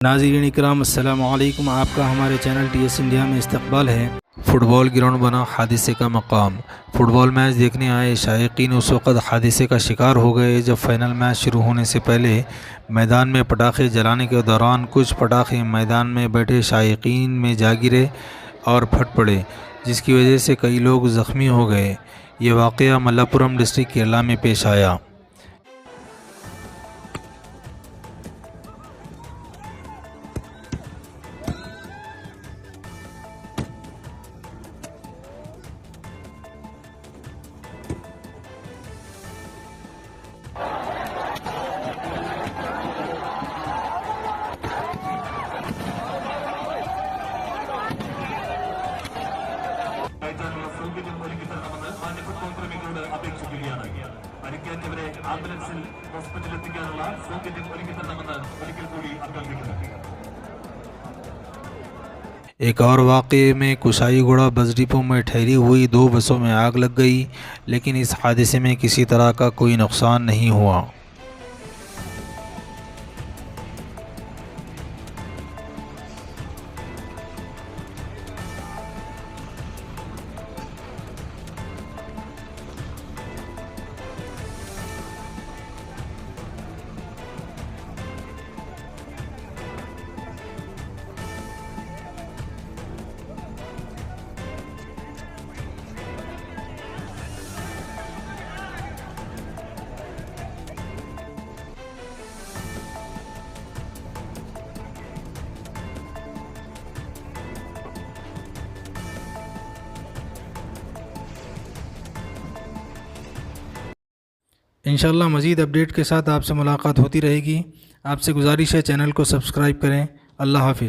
नाज़रीन इकराम अस्सलामु अलैकुम। आपका हमारे चैनल TS इंडिया में इस्तकबाल है। फ़ुटबॉल ग्राउंड बना हादसे का मकाम। फ़ुटबॉल मैच देखने आए शायकीन उस वक़्त हादसे का शिकार हो गए जब फ़ाइनल मैच शुरू होने से पहले मैदान में पटाखे जलाने के दौरान कुछ पटाखे मैदान में बैठे शायकीन में जा गिरे और फट पड़े, जिसकी वजह से कई लोग ज़ख्मी हो गए। ये वाक़या मलप्पुरम डिस्ट्रिक्ट केरला में पेश आया। സൗകര്യം ഒരുക്കി തരണമെന്ന് മാന്യ ഫുട്ബോൾ പ്രേമികളോട് അപേക്ഷിക്കുകയാണ്. പരിക്കേറ്റവരെ ആംബുലൻസിൽ ഹോസ്പിറ്റലിൽ എത്തിക്കാനുള്ള സൗകര്യം ഒരുക്കി തരണമെന്ന് ഒരിക്കൽ കൂടി അഭ്യർത്ഥിക്കുന്നു. एक और वाक़ये में कुशाईगुड़ा बस डिपो में ठहरी हुई 2 बसों में आग लग गई, लेकिन इस हादसे में किसी तरह का कोई नुकसान नहीं हुआ। इंशाअल्लाह मज़ीद अपडेट के साथ आपसे मुलाकात होती रहेगी। आपसे गुजारिश है चैनल को सब्सक्राइब करें। अल्लाह हाफ़िज़।